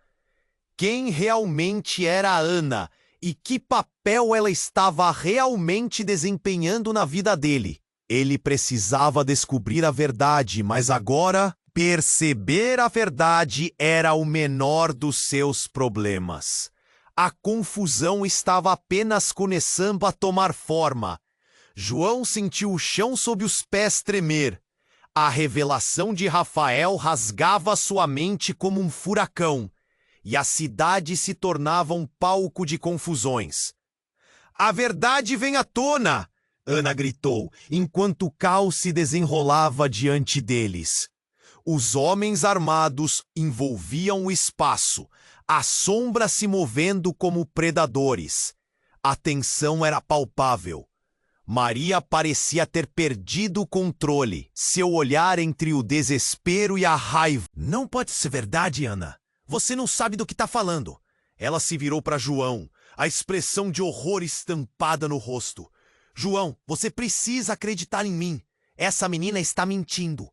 Quem realmente era a Ana e que papel ela estava realmente desempenhando na vida dele? Ele precisava descobrir a verdade, mas agora perceber a verdade era o menor dos seus problemas. A confusão estava apenas começando a tomar forma. João sentiu o chão sob os pés tremer. A revelação de Rafael rasgava sua mente como um furacão, e a cidade se tornava um palco de confusões. A verdade vem à tona! Ana gritou, enquanto o caos se desenrolava diante deles. Os homens armados envolviam o espaço, as sombras se movendo como predadores. A tensão era palpável. Maria parecia ter perdido o controle, seu olhar entre o desespero e a raiva. Não pode ser verdade, Ana. Você não sabe do que está falando. Ela se virou para João, a expressão de horror estampada no rosto. João, você precisa acreditar em mim. Essa menina está mentindo.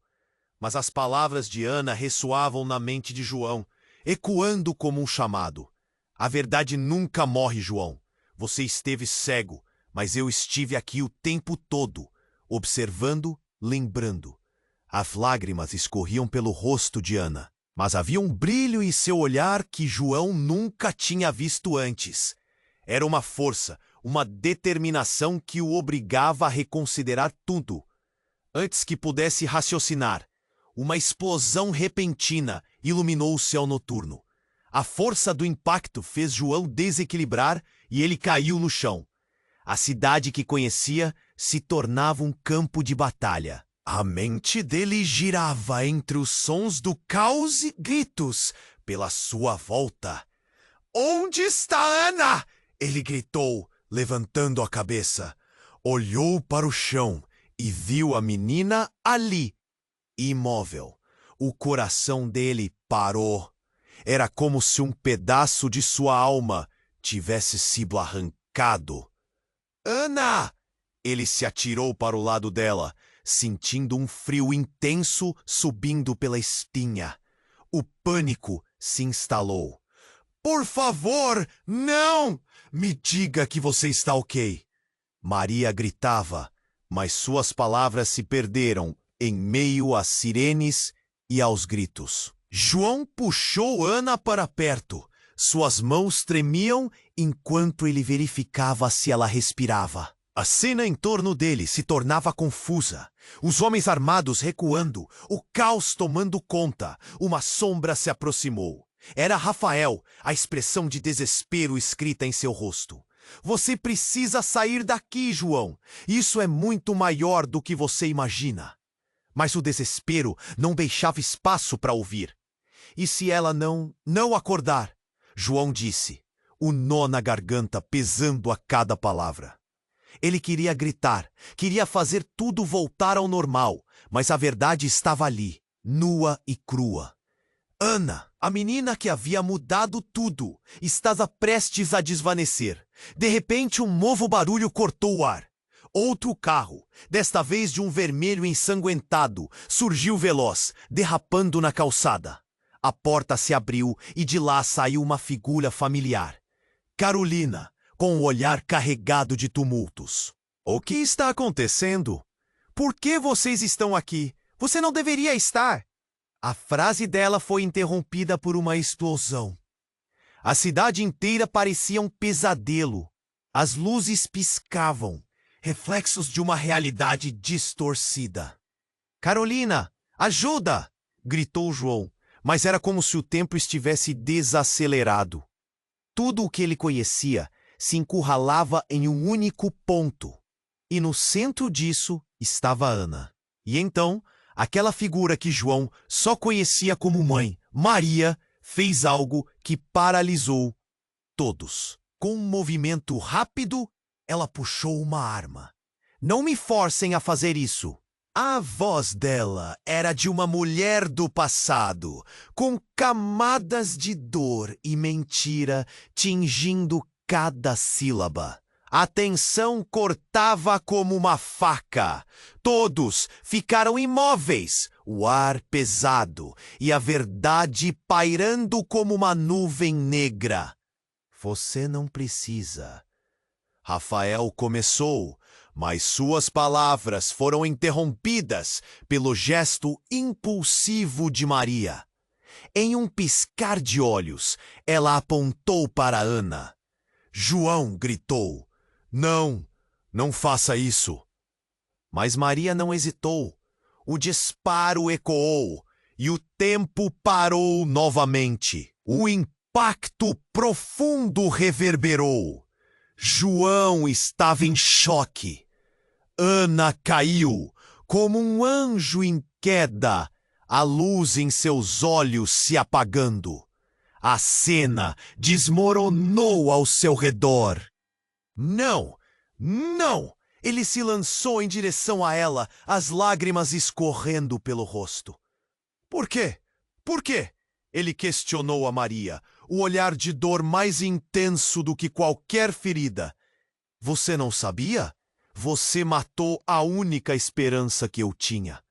Mas as palavras de Ana ressoavam na mente de João, ecoando como um chamado. A verdade nunca morre, João. Você esteve cego, mas eu estive aqui o tempo todo, observando, lembrando. As lágrimas escorriam pelo rosto de Ana, mas havia um brilho em seu olhar que João nunca tinha visto antes. Era uma força, uma determinação que o obrigava a reconsiderar tudo. Antes que pudesse raciocinar, uma explosão repentina iluminou o céu noturno. A força do impacto fez João desequilibrar e ele caiu no chão. A cidade que conhecia se tornava um campo de batalha. A mente dele girava entre os sons do caos e gritos pela sua volta. "Onde está Ana?" ele gritou, levantando a cabeça. Olhou para o chão e viu a menina ali, imóvel. O coração dele parou. Era como se um pedaço de sua alma tivesse sido arrancado. "Ana!" Ele se atirou para o lado dela, sentindo um frio intenso subindo pela espinha. O pânico se instalou. "Por favor, não! Me diga que você está ok." Maria gritava, mas suas palavras se perderam em meio às sirenes e aos gritos. João puxou Ana para perto. Suas mãos tremiam enquanto ele verificava se ela respirava. A cena em torno dele se tornava confusa. Os homens armados recuando, o caos tomando conta. Uma sombra se aproximou. Era Rafael, a expressão de desespero escrita em seu rosto. "Você precisa sair daqui, João. Isso é muito maior do que você imagina." Mas o desespero não deixava espaço para ouvir. "E se ela não acordar?" João disse, o nó na garganta pesando a cada palavra. Ele queria gritar, queria fazer tudo voltar ao normal, mas a verdade estava ali, nua e crua. Ana, a menina que havia mudado tudo, estava prestes a desvanecer. De repente, um novo barulho cortou o ar. Outro carro, desta vez de um vermelho ensanguentado, surgiu veloz, derrapando na calçada. A porta se abriu e de lá saiu uma figura familiar. Carolina, com o olhar carregado de tumultos. "O que está acontecendo? Por que vocês estão aqui? Você não deveria estar." A frase dela foi interrompida por uma explosão. A cidade inteira parecia um pesadelo. As luzes piscavam, reflexos de uma realidade distorcida. "Carolina, ajuda!" gritou João, mas era como se o tempo estivesse desacelerado. Tudo o que ele conhecia se encurralava em um único ponto. E no centro disso estava Ana. E então, aquela figura que João só conhecia como mãe, Maria, fez algo que paralisou todos. Com um movimento rápido, ela puxou uma arma. "Não me forcem a fazer isso." A voz dela era de uma mulher do passado, com camadas de dor e mentira tingindo cada sílaba. A tensão cortava como uma faca. Todos ficaram imóveis, o ar pesado e a verdade pairando como uma nuvem negra. "Você não precisa." Rafael começou, mas suas palavras foram interrompidas pelo gesto impulsivo de Maria. Em um piscar de olhos, ela apontou para Ana. João gritou: Não faça isso." Mas Maria não hesitou. O disparo ecoou e o tempo parou novamente. O impacto profundo reverberou. João estava em choque. Ana caiu como um anjo em queda, a luz em seus olhos se apagando. A cena desmoronou ao seu redor. Não! Ele se lançou em direção a ela, as lágrimas escorrendo pelo rosto. Por quê? Ele questionou a Maria, o olhar de dor mais intenso do que qualquer ferida. "Você não sabia? Você matou a única esperança que eu tinha."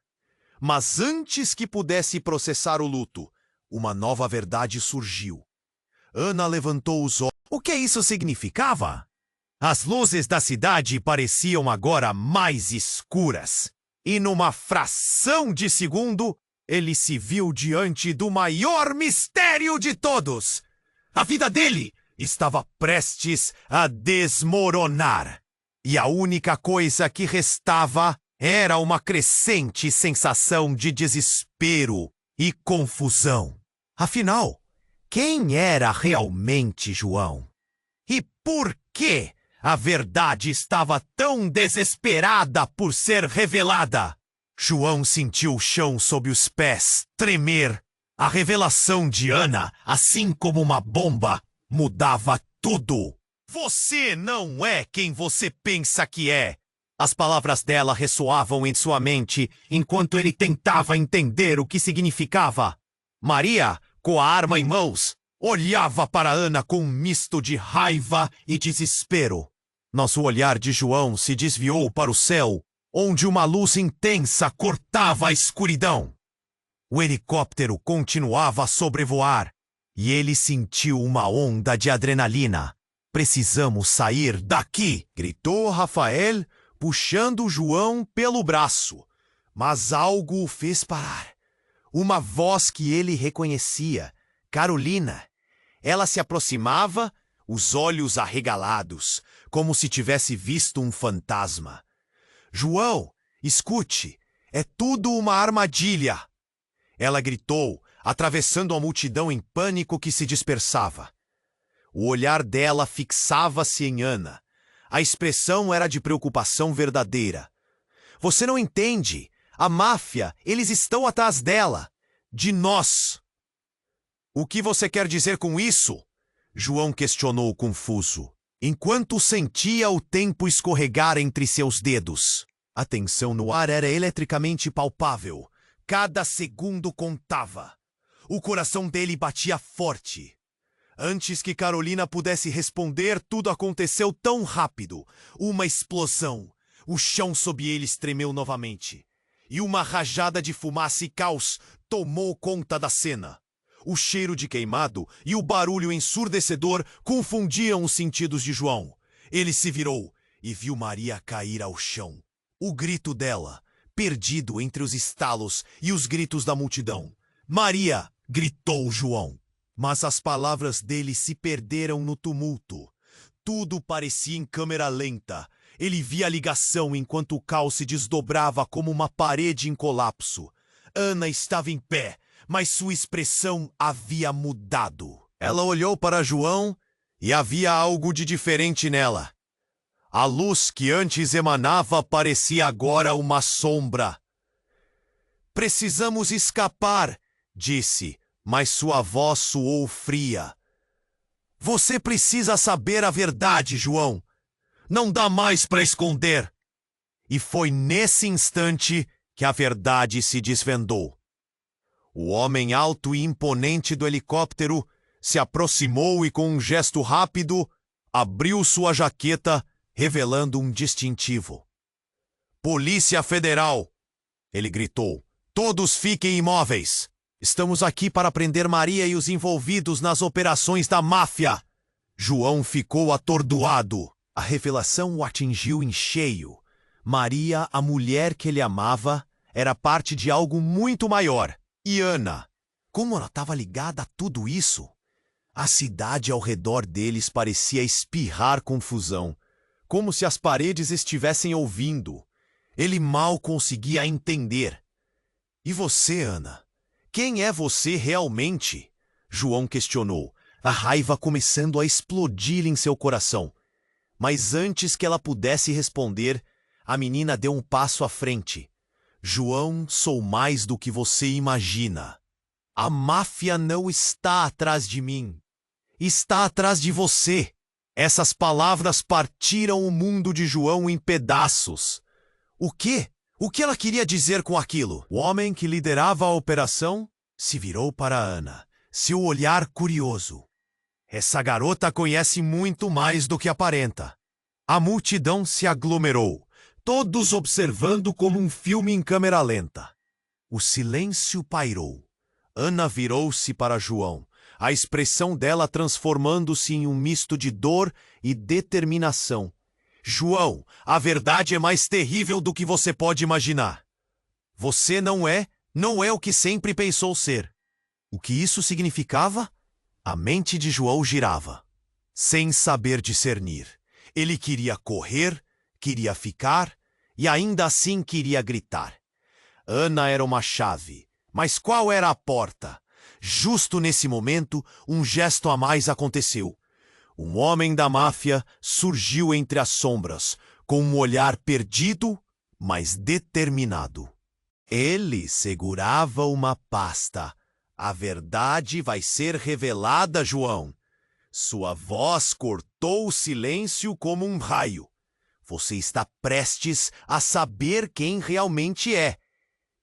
Mas antes que pudesse processar o luto, uma nova verdade surgiu. Ana levantou os olhos. O que isso significava? As luzes da cidade pareciam agora mais escuras. E numa fração de segundo, ele se viu diante do maior mistério de todos. A vida dele estava prestes a desmoronar. E a única coisa que restava era uma crescente sensação de desespero e confusão. Afinal, quem era realmente João? E por que a verdade estava tão desesperada por ser revelada. João sentiu o chão sob os pés tremer. A revelação de Ana, assim como uma bomba, mudava tudo. Você não é quem você pensa que é. As palavras dela ressoavam em sua mente enquanto ele tentava entender o que significava. Maria, com a arma em mãos, olhava para Ana com um misto de raiva e desespero. Nosso olhar de João se desviou para o céu, onde uma luz intensa cortava a escuridão. O helicóptero continuava a sobrevoar, e ele sentiu uma onda de adrenalina. Precisamos sair daqui, gritou Rafael, puxando João pelo braço. Mas algo o fez parar. Uma voz que ele reconhecia, Carolina. Ela se aproximava, os olhos arregalados, como se tivesse visto um fantasma. João, escute, é tudo uma armadilha. Ela gritou, atravessando a multidão em pânico que se dispersava. O olhar dela fixava-se em Ana. A expressão era de preocupação verdadeira. Você não entende. A máfia, eles estão atrás dela. De nós. O que você quer dizer com isso? João questionou confuso, enquanto sentia o tempo escorregar entre seus dedos. A tensão no ar era eletricamente palpável. Cada segundo contava. O coração dele batia forte. Antes que Carolina pudesse responder, tudo aconteceu tão rápido. Uma explosão. O chão sob eles tremeu novamente. E uma rajada de fumaça e caos tomou conta da cena. O cheiro de queimado e o barulho ensurdecedor confundiam os sentidos de João. Ele se virou e viu Maria cair ao chão. O grito dela, perdido entre os estalos e os gritos da multidão. Maria! Gritou João. Mas as palavras dele se perderam no tumulto. Tudo parecia em câmera lenta. Ele via a ligação enquanto o caos se desdobrava como uma parede em colapso. Ana estava em pé, mas sua expressão havia mudado. Ela olhou para João e havia algo de diferente nela. A luz que antes emanava parecia agora uma sombra. Precisamos escapar, disse, mas sua voz soou fria. Você precisa saber a verdade, João. Não dá mais para esconder. E foi nesse instante que a verdade se desvendou. O homem alto e imponente do helicóptero se aproximou e, com um gesto rápido, abriu sua jaqueta, revelando um distintivo. Polícia Federal! Ele gritou. Todos fiquem imóveis! Estamos aqui para prender Maria e os envolvidos nas operações da máfia! João ficou atordoado. A revelação o atingiu em cheio. Maria, a mulher que ele amava, era parte de algo muito maior. E Ana, como ela estava ligada a tudo isso? A cidade ao redor deles parecia espirrar confusão, como se as paredes estivessem ouvindo. Ele mal conseguia entender. E você, Ana? Quem é você realmente? João questionou, a raiva começando a explodir em seu coração. Mas antes que ela pudesse responder, a menina deu um passo à frente. João, sou mais do que você imagina. A máfia não está atrás de mim. Está atrás de você. Essas palavras partiram o mundo de João em pedaços. O quê? O que ela queria dizer com aquilo? O homem que liderava a operação se virou para Ana, seu olhar curioso. Essa garota conhece muito mais do que aparenta. A multidão se aglomerou, todos observando como um filme em câmera lenta. O silêncio pairou. Ana virou-se para João, a expressão dela transformando-se em um misto de dor e determinação. João, a verdade é mais terrível do que você pode imaginar. Você não é o que sempre pensou ser. O que isso significava? A mente de João girava, sem saber discernir. Ele queria correr, queria ficar e ainda assim queria gritar. Ana era uma chave, mas qual era a porta? Justo nesse momento, um gesto a mais aconteceu. Um homem da máfia surgiu entre as sombras, com um olhar perdido, mas determinado. Ele segurava uma pasta. A verdade vai ser revelada, João. Sua voz cortou o silêncio como um raio. Você está prestes a saber quem realmente é.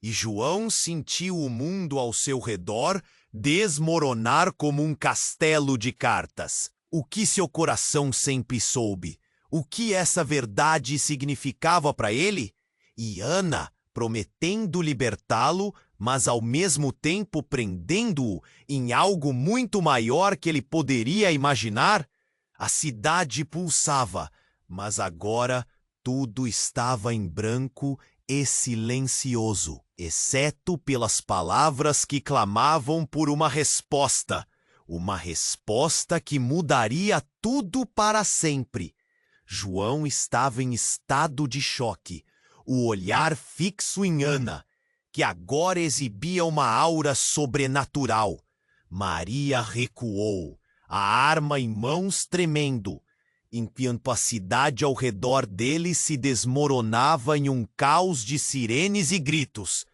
E João sentiu o mundo ao seu redor desmoronar como um castelo de cartas. O que seu coração sempre soube? O que essa verdade significava para ele? E Ana, prometendo libertá-lo, mas ao mesmo tempo prendendo-o em algo muito maior que ele poderia imaginar? A cidade pulsava, mas agora tudo estava em branco e silencioso, exceto pelas palavras que clamavam por uma resposta que mudaria tudo para sempre. João estava em estado de choque, o olhar fixo em Ana, que agora exibia uma aura sobrenatural. Maria recuou, a arma em mãos tremendo, enquanto a cidade ao redor dele se desmoronava em um caos de sirenes e gritos.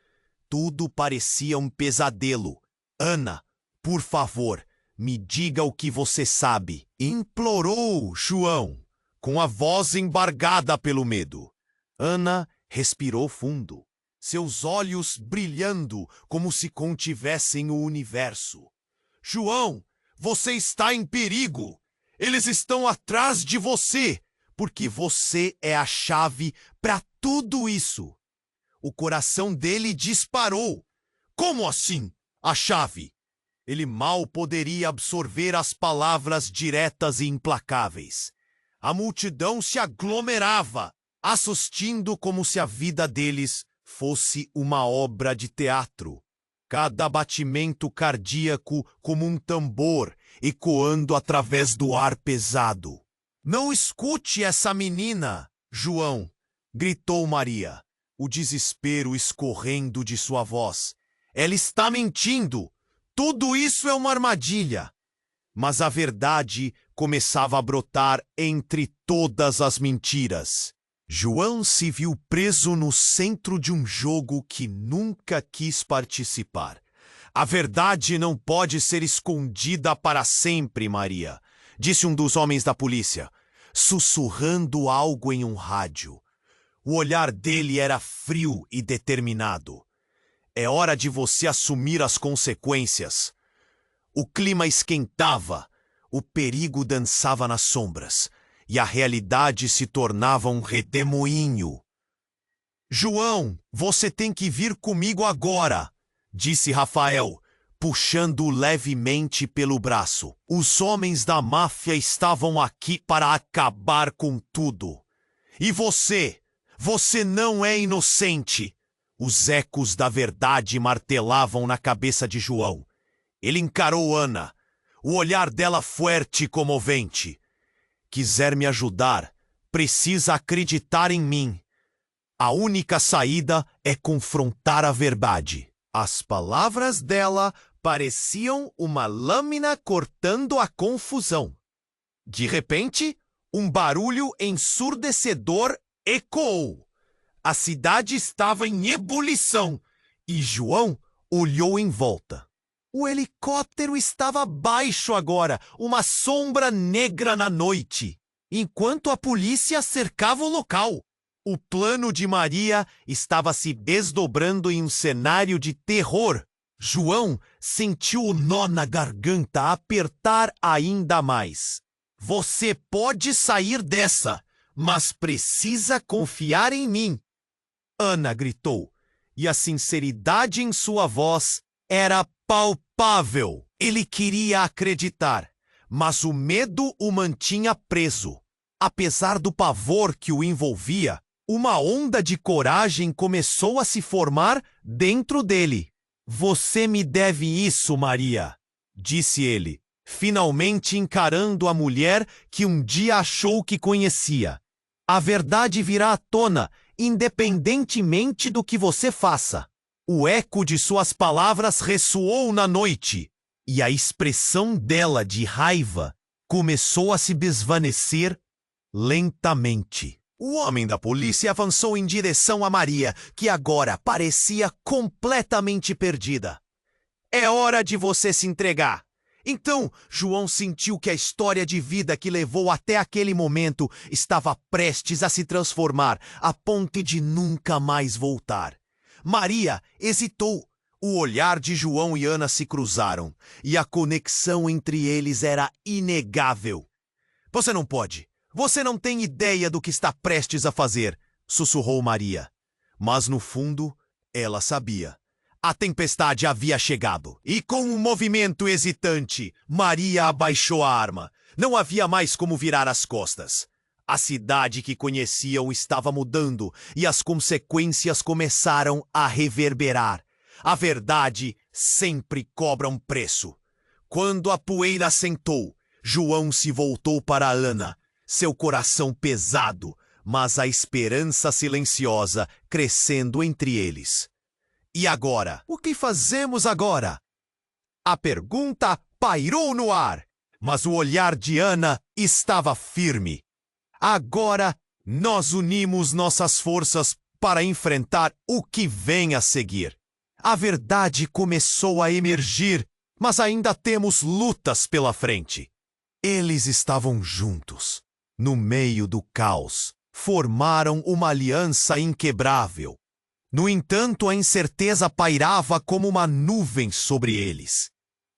Tudo parecia um pesadelo. Ana, por favor, me diga o que você sabe, implorou João, com a voz embargada pelo medo. Ana respirou fundo, seus olhos brilhando como se contivessem o universo. João, você está em perigo! Eles estão atrás de você, porque você é a chave para tudo isso. O coração dele disparou. Como assim, a chave? Ele mal poderia absorver as palavras diretas e implacáveis. A multidão se aglomerava, assistindo como se a vida deles fosse uma obra de teatro. Cada batimento cardíaco como um tambor, ecoando através do ar pesado. Não escute essa menina, João, gritou Maria, o desespero escorrendo de sua voz. Ela está mentindo. Tudo isso é uma armadilha. Mas a verdade começava a brotar entre todas as mentiras. João se viu preso no centro de um jogo que nunca quis participar. A verdade não pode ser escondida para sempre, Maria, disse um dos homens da polícia, sussurrando algo em um rádio. O olhar dele era frio e determinado. É hora de você assumir as consequências. O clima esquentava, o perigo dançava nas sombras. E a realidade se tornava um redemoinho. João, você tem que vir comigo agora, disse Rafael, puxando-o levemente pelo braço. Os homens da máfia estavam aqui para acabar com tudo. E você não é inocente. Os ecos da verdade martelavam na cabeça de João. Ele encarou Ana, o olhar dela forte e comovente. Quiser me ajudar, precisa acreditar em mim. A única saída é confrontar a verdade. As palavras dela pareciam uma lâmina cortando a confusão. De repente, um barulho ensurdecedor ecoou. A cidade estava em ebulição e João olhou em volta. O helicóptero estava abaixo agora, uma sombra negra na noite, enquanto a polícia cercava o local. O plano de Maria estava se desdobrando em um cenário de terror. João sentiu o nó na garganta apertar ainda mais. Você pode sair dessa, mas precisa confiar em mim. Ana gritou, e a sinceridade em sua voz era palpável. Ele queria acreditar, mas o medo o mantinha preso. Apesar do pavor que o envolvia, uma onda de coragem começou a se formar dentro dele. Você me deve isso, Maria, disse ele, finalmente encarando a mulher que um dia achou que conhecia. A verdade virá à tona, independentemente do que você faça. O eco de suas palavras ressoou na noite, e a expressão dela de raiva começou a se desvanecer lentamente. O homem da polícia avançou em direção a Maria, que agora parecia completamente perdida. É hora de você se entregar. Então, João sentiu que a história de vida que levou até aquele momento estava prestes a se transformar, a ponto de nunca mais voltar. Maria hesitou. O olhar de João e Ana se cruzaram, e a conexão entre eles era inegável. Você não pode. Você não tem ideia do que está prestes a fazer, sussurrou Maria. Mas no fundo, ela sabia. A tempestade havia chegado, e com um movimento hesitante, Maria abaixou a arma. Não havia mais como virar as costas. A cidade que conheciam estava mudando, e as consequências começaram a reverberar. A verdade sempre cobra um preço. Quando a poeira assentou, João se voltou para Ana, seu coração pesado, mas a esperança silenciosa crescendo entre eles. E agora? O que fazemos agora? A pergunta pairou no ar, mas o olhar de Ana estava firme. Agora, nós unimos nossas forças para enfrentar o que vem a seguir. A verdade começou a emergir, mas ainda temos lutas pela frente. Eles estavam juntos, no meio do caos, formaram uma aliança inquebrável. No entanto, a incerteza pairava como uma nuvem sobre eles.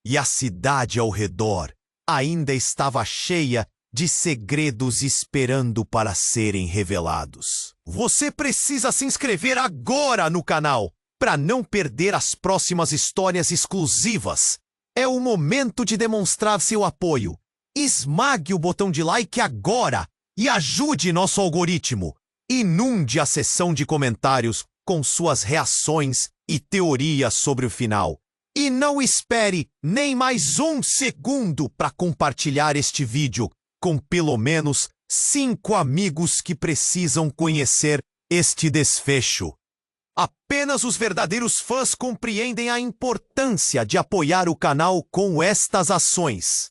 E a cidade ao redor ainda estava cheia de segredos esperando para serem revelados. Você precisa se inscrever agora no canal para não perder as próximas histórias exclusivas. É o momento de demonstrar seu apoio. Esmague o botão de like agora e ajude nosso algoritmo. Inunde a seção de comentários com suas reações e teorias sobre o final. E não espere nem mais um segundo para compartilhar este vídeo com pelo menos 5 amigos que precisam conhecer este desfecho. Apenas os verdadeiros fãs compreendem a importância de apoiar o canal com estas ações.